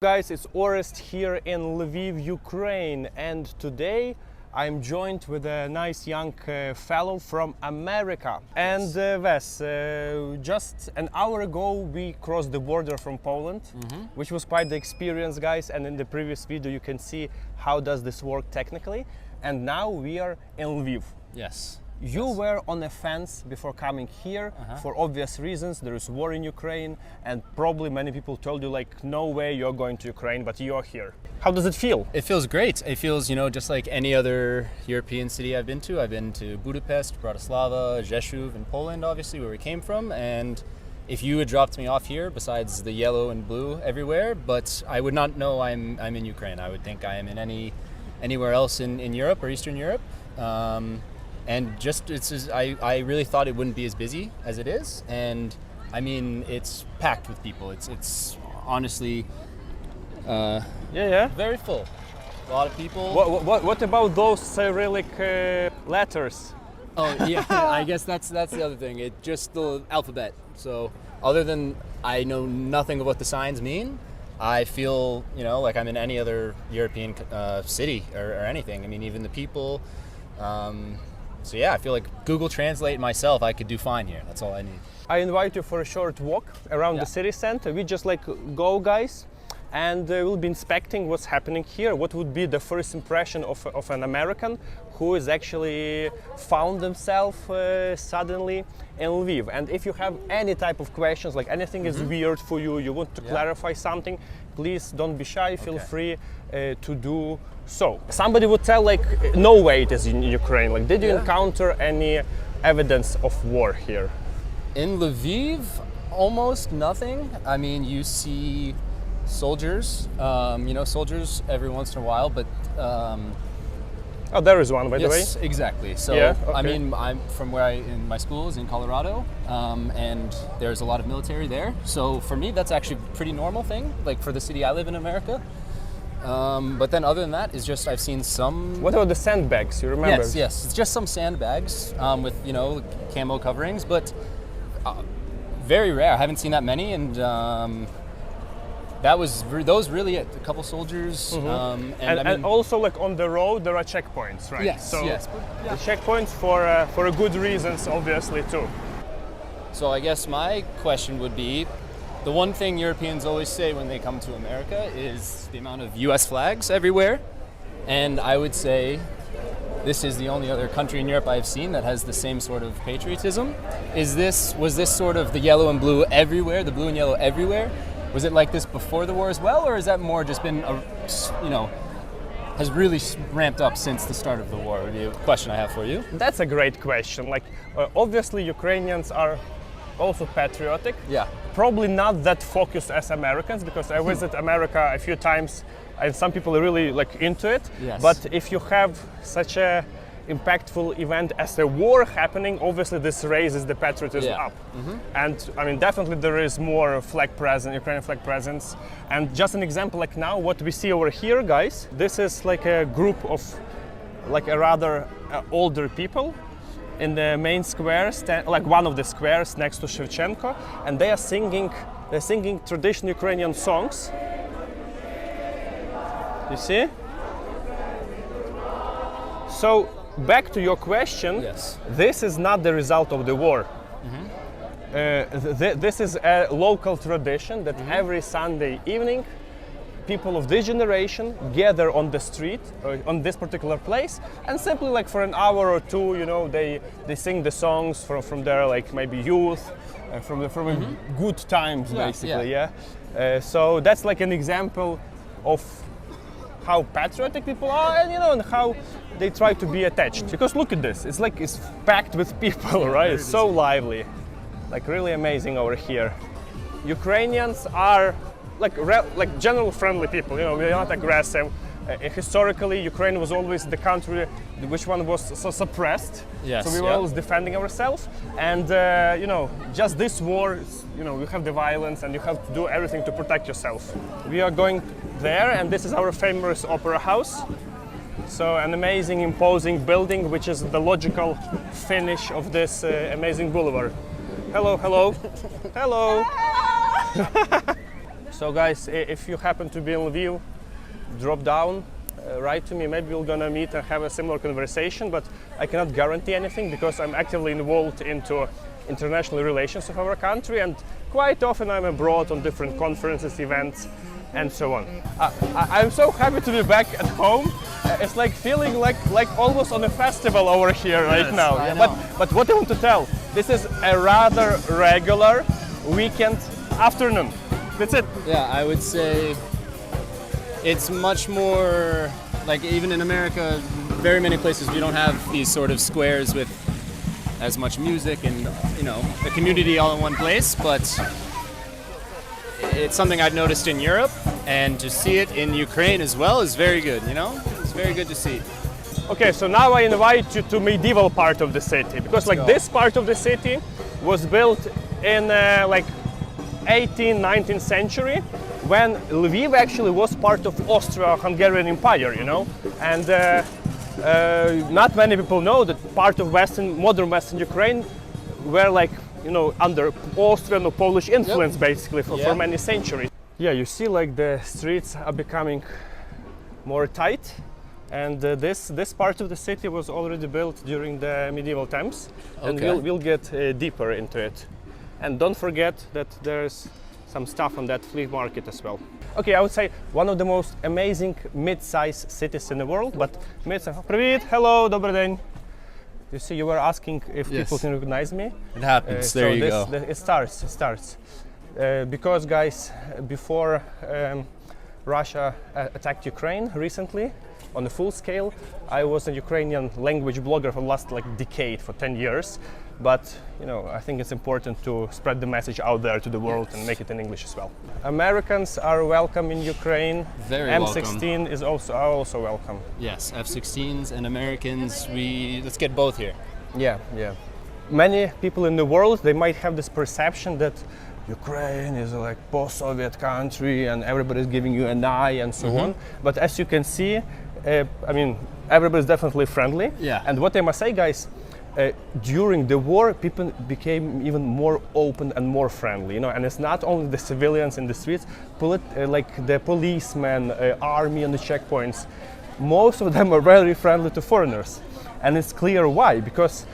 Guys, it's Orest here in Lviv, Ukraine, and today I'm joined with a nice young fellow from America. And Wes, just an hour ago we crossed the border from Poland, which was quite the experience, guys. And in the previous video you can see how does this work technically. And now we are in Lviv. Yes. You were on a fence before coming here for obvious reasons. There is war in Ukraine, and probably many people told you like, no way you're going to Ukraine, but you're here. How does it feel? It feels great. It feels, just like any other European city I've been to. I've been to Budapest, Bratislava, Rzeszów in Poland, obviously, where we came from. And if you had dropped me off here, besides the yellow and blue everywhere, but I would not know I'm in Ukraine. I would think I am in anywhere else in Europe or Eastern Europe. And I really thought it wouldn't be as busy as it is, and I mean it's packed with people. It's honestly, very full. A lot of people. What about those Cyrillic letters? Oh yeah, I guess that's the other thing. It just the alphabet. So other than I know nothing of what the signs mean, I feel like I'm in any other European city or anything. I mean even the people. So yeah, I feel like Google Translate myself, I could do fine here. That's all I need. I invite you for a short walk around the city center. We just go, guys, and we'll be inspecting what's happening here. What would be the first impression of an American who is actually found themselves suddenly in Lviv. And if you have any type of questions, like anything is weird for you, you want to clarify something, please don't be shy, feel free to do so. Somebody would tell like, no way it is in Ukraine. Like, did you encounter any evidence of war here? In Lviv, almost nothing. I mean, you see soldiers, soldiers every once in a while, but oh, there is one, by the way. Yes, exactly. So, I mean, I'm from in my school is in Colorado, and there's a lot of military there. So for me, that's actually a pretty normal thing, like for the city I live in America. But then other than that, is just I've seen some. What about the sandbags? You remember? Yes. It's just some sandbags with camo coverings, but very rare. I haven't seen that many, and those really it. A couple soldiers, and also like on the road there are checkpoints, right? Yes. So yes. The checkpoints for a good reasons, obviously too. So I guess my question would be, the one thing Europeans always say when they come to America is the amount of U.S. flags everywhere, and I would say this is the only other country in Europe I've seen that has the same sort of patriotism. Was this sort of the yellow and blue everywhere, the blue and yellow everywhere? Was it like this before the war as well, or has that more just been, has really ramped up since the start of the war? Would be a question I have for you. That's a great question. Like, obviously Ukrainians are also patriotic. Yeah. Probably not that focused as Americans, because I visit America a few times, and some people are really like into it. Yes. But if you have such a impactful event as a war happening, obviously this raises the patriotism up. And I mean, definitely there is more Ukrainian flag presence. And just an example, like now, what we see over here, guys, this is like a group of like a rather older people in the main square, like one of the squares next to Shevchenko, and they're singing traditional Ukrainian songs. You see? So, back to your question, this is not the result of the war. This is a local tradition that every Sunday evening, people of this generation gather on the street, on this particular place, and simply like for an hour or two, they sing the songs from their like maybe youth, from good times, basically, so that's like an example of how patriotic people are, and and how they try to be attached. Because look at this, it's packed with people, right? It's so lively, like really amazing over here. Ukrainians are like general friendly people, we're not aggressive. Historically, Ukraine was always the country which one was so suppressed. So we were always defending ourselves. And just this war, you have the violence and you have to do everything to protect yourself. We are going there, and this is our famous opera house. So an amazing, imposing building, which is the logical finish of this amazing boulevard. Hello, hello, hello. So guys, if you happen to be in Lviv, drop down, write to me. Maybe we're gonna meet and have a similar conversation, but I cannot guarantee anything because I'm actively involved into international relations of our country, and quite often I'm abroad on different conferences, events, and so on. I'm so happy to be back at home. It's like feeling like almost on a festival over here right now. I Yeah, know. but what I want to tell, this is a rather regular weekend afternoon. That's it. Yeah, I would say it's much more like, even in America, very many places we don't have these sort of squares with as much music and, you know, the community all in one place, but it's something I've noticed in Europe, and to see it in Ukraine as well is very good, you know? It's very good to see. Okay, so now I invite you to medieval part of the city, because like go. this part of the city was built in like 18th, 19th century, when Lviv actually was part of Austro-Hungarian Empire, you know, and not many people know that part of modern Western Ukraine were like, you know, under Austrian or Polish influence basically for many centuries. Yeah, you see like the streets are becoming more tight, and this part of the city was already built during the medieval times, and Okay. we'll get deeper into it. And don't forget that there's some stuff on that flea market as well. Okay, I would say one of the most amazing mid-sized cities in the world, but Привіт, hello, добрий день. You see, you were asking if Yes. people can recognize me. It happens, there you go. It starts. Because guys, before Russia attacked Ukraine recently, on a full scale, I was a Ukrainian language blogger for the last like decade, for 10 years. But you know, I think it's important to spread the message out there to the world and make it in English as well. Americans are welcome in Ukraine. Very M16 is also welcome. Yes, F-16s and Americans, let's get both here. Yeah. Many people in the world, they might have this perception that Ukraine is a like post-Soviet country and everybody's giving you an eye and so on. But as you can see, I mean, everybody's definitely friendly. Yeah. And what I must say, guys, during the war, people became even more open and more friendly, you know. And it's not only the civilians in the streets, like the policemen, army on the checkpoints. Most of them are very friendly to foreigners, and it's clear why. Because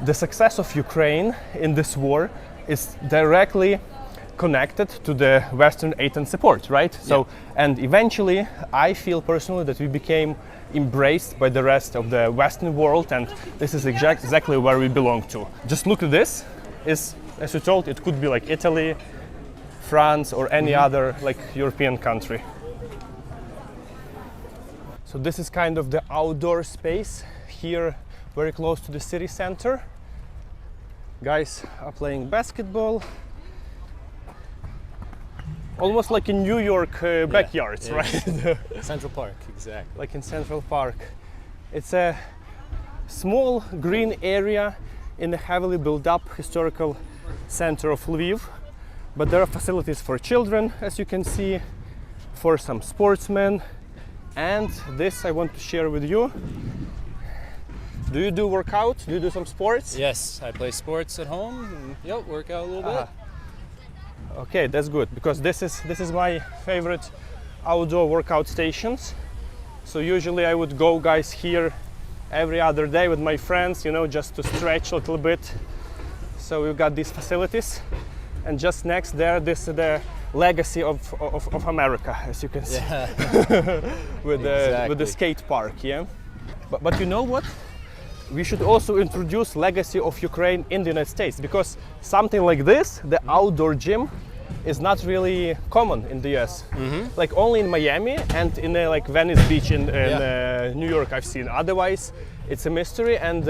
the success of Ukraine in this war is directly connected to the Western aid and support, right? So, and eventually, I feel personally that we became embraced by the rest of the Western world, and this is exactly where we belong to. Just look at this. As you told, it could be like Italy, France, or any other like European country. So this is kind of the outdoor space here, very close to the city center. Guys are playing basketball. Almost like in New York backyards, right? Central Park, exactly. Like in Central Park. It's a small green area in the heavily built up historical center of Lviv, but there are facilities for children, as you can see, for some sportsmen, and this I want to share with you. Do you do workout? Do you do some sports? Yes, I play sports at home. And, work out a little bit. Okay, that's good, because this is my favorite outdoor workout stations. So usually I would go, guys, here every other day with my friends, you know, just to stretch a little bit. So we've got these facilities, and just next there, this is the legacy of America, as you can see, with the skate park, yeah. But you know what? We should also introduce legacy of Ukraine in the United States, because something like this, the outdoor gym, is not really common in the US. Like only in Miami and in like Venice Beach in New York I've seen. Otherwise, it's a mystery. And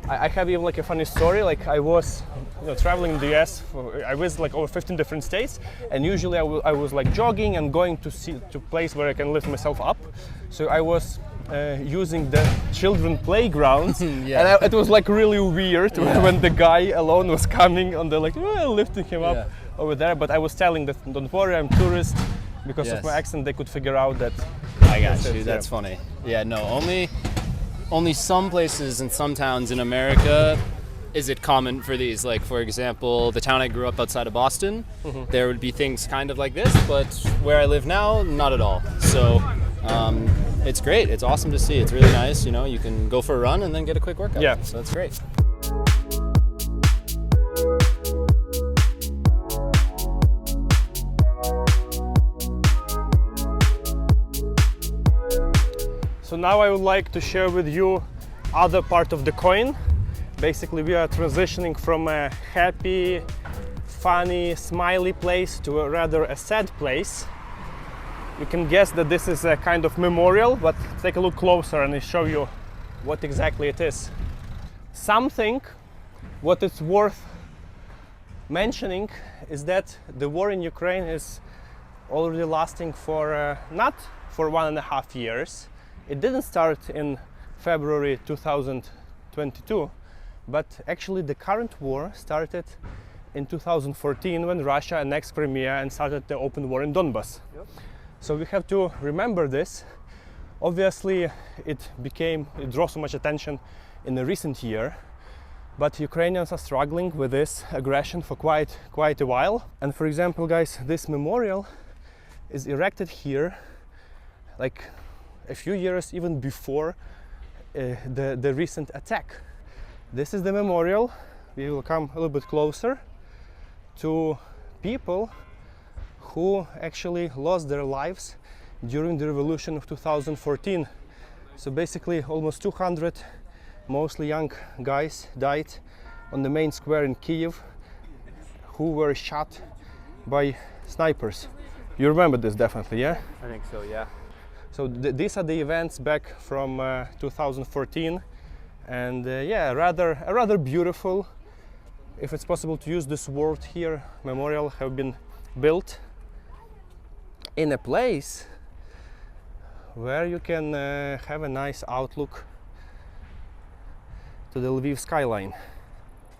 I have even like a funny story. Like I was traveling in the US. I visited like over 15 different states, and usually I was like jogging and going to place where I can lift myself up. So I was using the children playgrounds, and it was like really weird when the guy alone was coming and they're like lifting him up over there. But I was telling that don't worry, I'm tourist. Because of my accent, they could figure out that. I got you. That's funny. Yeah, no, only some places and some towns in America is it common for these? Like, for example, the town I grew up outside of Boston, there would be things kind of like this, but where I live now, not at all. So it's great. It's awesome to see. It's really nice. You know, you can go for a run and then get a quick workout. Yeah. So that's great. So now I would like to share with you other part of the coin. Basically, we are transitioning from a happy, funny, smiley place to a rather a sad place. You can guess that this is a kind of memorial, but take a look closer and I'll show you what exactly it is. Something what it's worth mentioning is that the war in Ukraine is already lasting for not for 1.5 years. It didn't start in February 2022, but actually the current war started in 2014 when Russia annexed Crimea and started the open war in Donbass. Yep. So we have to remember this. Obviously it draw so much attention in the recent year, but Ukrainians are struggling with this aggression for quite a while. And for example, guys, this memorial is erected here like a few years even before the recent attack. This is the memorial. We will come a little bit closer to people who actually lost their lives during the revolution of 2014. So basically almost 200 mostly young guys died on the main square in Kiev who were shot by snipers. You remember this definitely, yeah? I think so, yeah. So these are the events back from 2014, and yeah, a rather beautiful, if it's possible to use this word here, memorial have been built in a place where you can have a nice outlook to the Lviv skyline.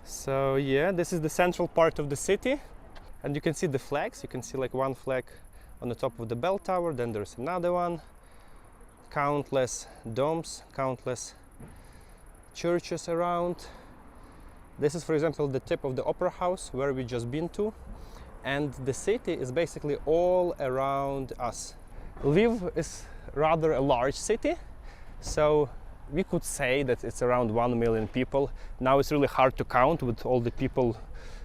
So yeah, this is the central part of the city, and you can see the flags. You can see like one flag on the top of the bell tower, then there's another one. Countless domes, countless churches around. This is, for example, the tip of the opera house where we just been to, and the city is basically all around us. Lviv is rather a large city, so we could say that it's around 1 million people. Now it's really hard to count with all the people,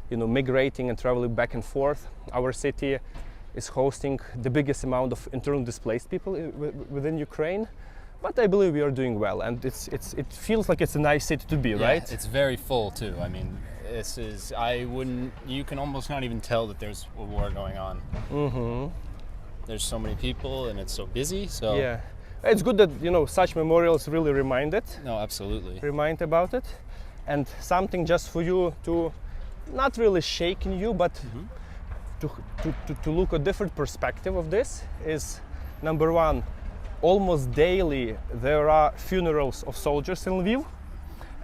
you know, migrating and traveling back and forth. Our city is hosting the biggest amount of internally displaced people within Ukraine, but I believe we are doing well, and it feels like it's a nice city to be, right? It's very full too. I mean, you can almost not even tell that there's a war going on. Mm-hmm. There's so many people and it's so busy, so... Yeah, it's good that, you know, such memorials really remind about it, and something just for you to, not really shaking you, but to look at different perspective of this is, number one, almost daily there are funerals of soldiers in Lviv,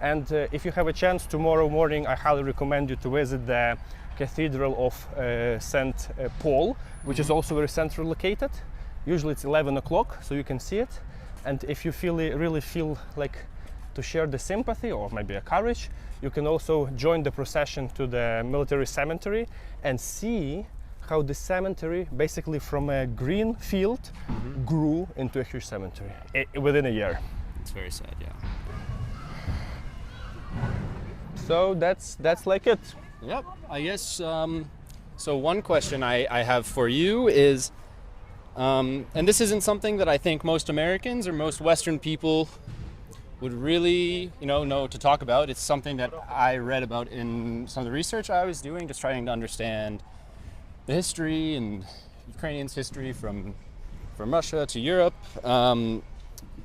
and if you have a chance tomorrow morning, I highly recommend you to visit the Cathedral of St. Paul, which is also very centrally located. Usually it's 11 o'clock, so you can see it, and if you really feel like to share the sympathy or maybe a courage, you can also join the procession to the military cemetery and see how the cemetery, basically from a green field, grew into a huge cemetery within a year. It's very sad, yeah. So that's like it. Yep, I guess, so one question I have for you is, and this isn't something that I think most Americans or most Western people would really, know to talk about. It's something that I read about in some of the research I was doing, just trying to understand the history and Ukrainians' history from Russia to Europe, and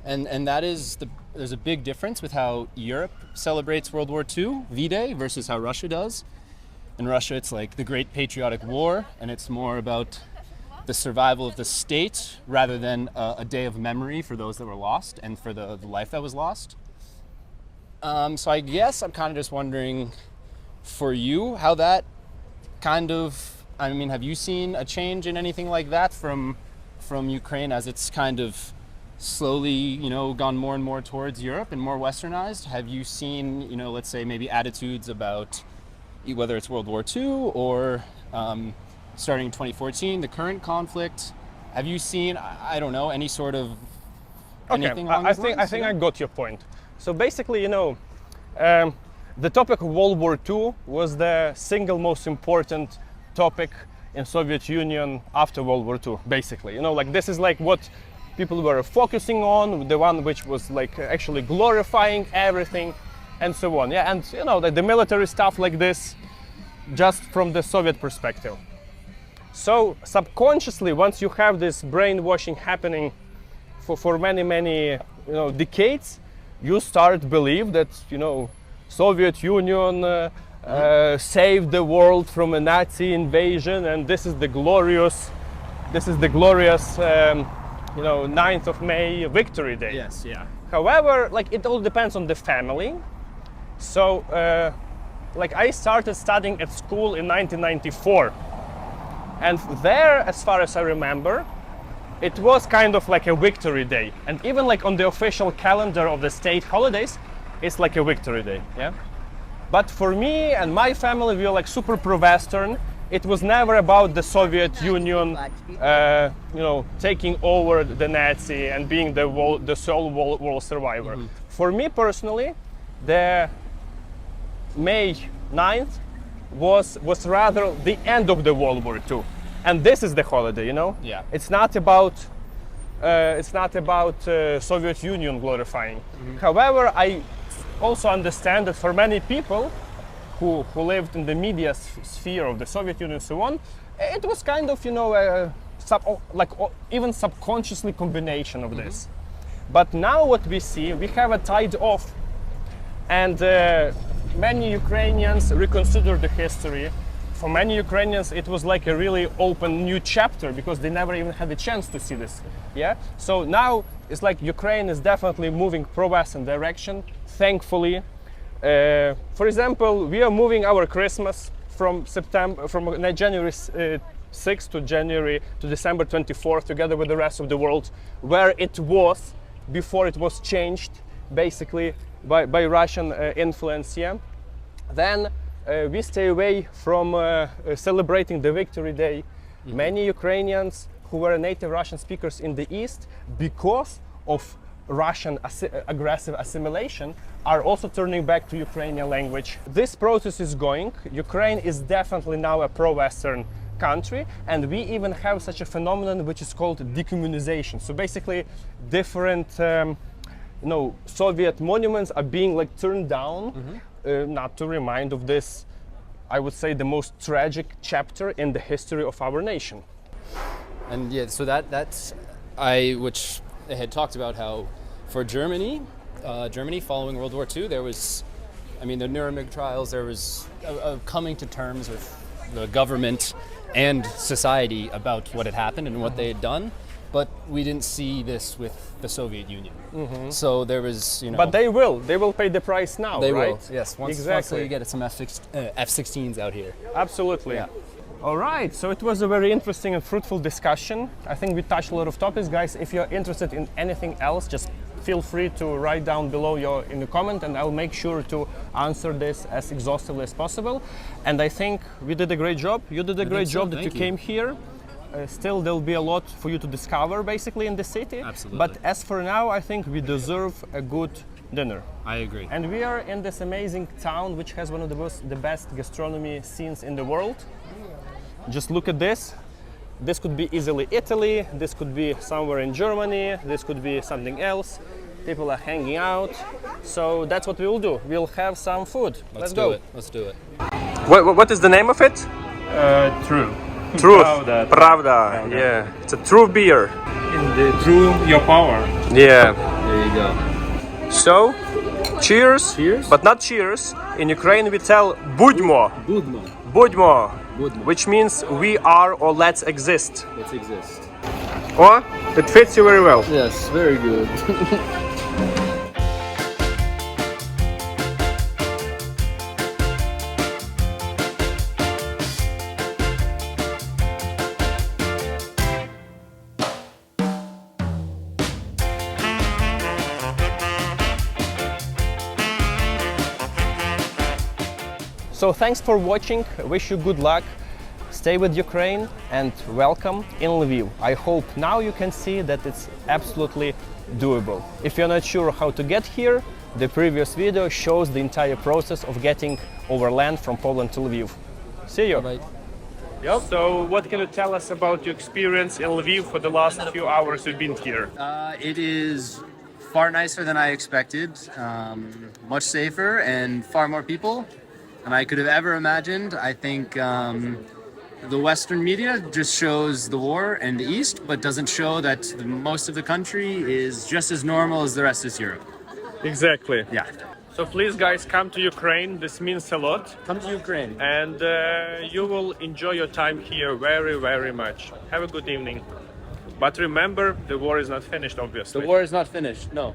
that is there's a big difference with how Europe celebrates World War II, V-Day, versus how Russia does. In Russia, it's like the Great Patriotic War, and it's more about the survival of the state rather than a day of memory for those that were lost and for the life that was lost. So I guess I'm kind of just wondering for you how that kind of, I mean, have you seen a change in anything like that from Ukraine as it's kind of slowly, gone more and more towards Europe and more westernized? Have you seen, let's say maybe attitudes about whether it's World War II or starting in 2014, the current conflict? Have you seen, I don't know, any sort of anything along those lines? I think I got your point. So basically, the topic of World War II was the single most important topic in Soviet Union after World War II, basically. This is like what people were focusing on, the one which was like actually glorifying everything and so on. Yeah, and the military stuff like this, just from the Soviet perspective. So subconsciously, once you have this brainwashing happening for many decades, you start to believe that Soviet Union saved the world from a Nazi invasion, and this is the glorious 9th of May Victory Day. Yes, yeah. However, it all depends on the family. So I started studying at school in 1994, and there, as far as I remember, it was kind of like a victory day, and even on the official calendar of the state holidays, it's like a victory day. Yeah. But for me and my family, we were super pro-Western. It was never about the Soviet Union, taking over the Nazi and being the sole world survivor. Mm-hmm. For me personally, the May 9th was rather the end of the World War II, and this is the holiday. Yeah. It's not about Soviet Union glorifying. Mm-hmm. However, I also understand that for many people who lived in the media sphere of the Soviet Union and so on, it was kind of even subconsciously combination of this. Mm-hmm. But now what we see, we have a tide off, and many Ukrainians reconsider the history. For many Ukrainians, it was like a really open new chapter because they never even had a chance to see this. Yeah. So now it's like Ukraine is definitely moving pro-Western direction. Thankfully, for example, we are moving our Christmas from January 6th to December 24th, together with the rest of the world, where it was before it was changed, basically by Russian influence. Yeah. Then we stay away from celebrating the Victory Day. Mm-hmm. Many Ukrainians who were native Russian speakers in the East, because of Russian aggressive assimilation, are also turning back to Ukrainian language. This process is going. Ukraine is definitely now a pro-Western country, and we even have such a phenomenon which is called decommunization. So basically, different Soviet monuments are being turned down. Mm-hmm. Not to remind of this, I would say, the most tragic chapter in the history of our nation. And yeah, so which they had talked about how for Germany following World War II, there was, the Nuremberg trials, there was a coming to terms with the government and society about what had happened and what they had done. But we didn't see this with the Soviet Union. Mm-hmm. So there was, But they will pay the price now, they right? Will, yes. Once we get some F-16s out here. Absolutely. Yeah. All right, so it was a very interesting and fruitful discussion. I think we touched a lot of topics. Guys, if you're interested in anything else, just feel free to write down below in the comment, and I'll make sure to answer this as exhaustively as possible. And I think we did a great job. You did a great job that you came here. Still, there'll be a lot for you to discover, basically, in the city. Absolutely. But as for now, I think we deserve a good dinner. I agree. And we are in this amazing town, which has one of the best gastronomy scenes in the world. Just look at this. This could be easily Italy. This could be somewhere in Germany. This could be something else. People are hanging out. So that's what we will do. We'll have some food. Let's go. Let's do it. What is the name of it? True. Truth. Pravda. Yeah. It's a true beer. True your power. Yeah. There you go. So, cheers. Cheers. But not cheers. In Ukraine we tell budmo. Budmo. Budmo. Budmo. Which means we are or let's exist. Let's exist. Oh, it fits you very well. Yes, very good. So thanks for watching. Wish you good luck. Stay with Ukraine and welcome in Lviv. I hope now you can see that it's absolutely doable. If you're not sure how to get here, the previous video shows the entire process of getting overland from Poland to Lviv. See you. Bye. Yep. So, what can you tell us about your experience in Lviv for the last few hours you've been here? It is far nicer than I expected, much safer and far more people than I could have ever imagined. I think the Western media just shows the war and the East, but doesn't show that most of the country is just as normal as the rest of Europe. Exactly. Yeah. So please, guys, come to Ukraine. This means a lot. Come to Ukraine. And you will enjoy your time here very, very much. Have a good evening. But remember, the war is not finished, obviously. The war is not finished, no.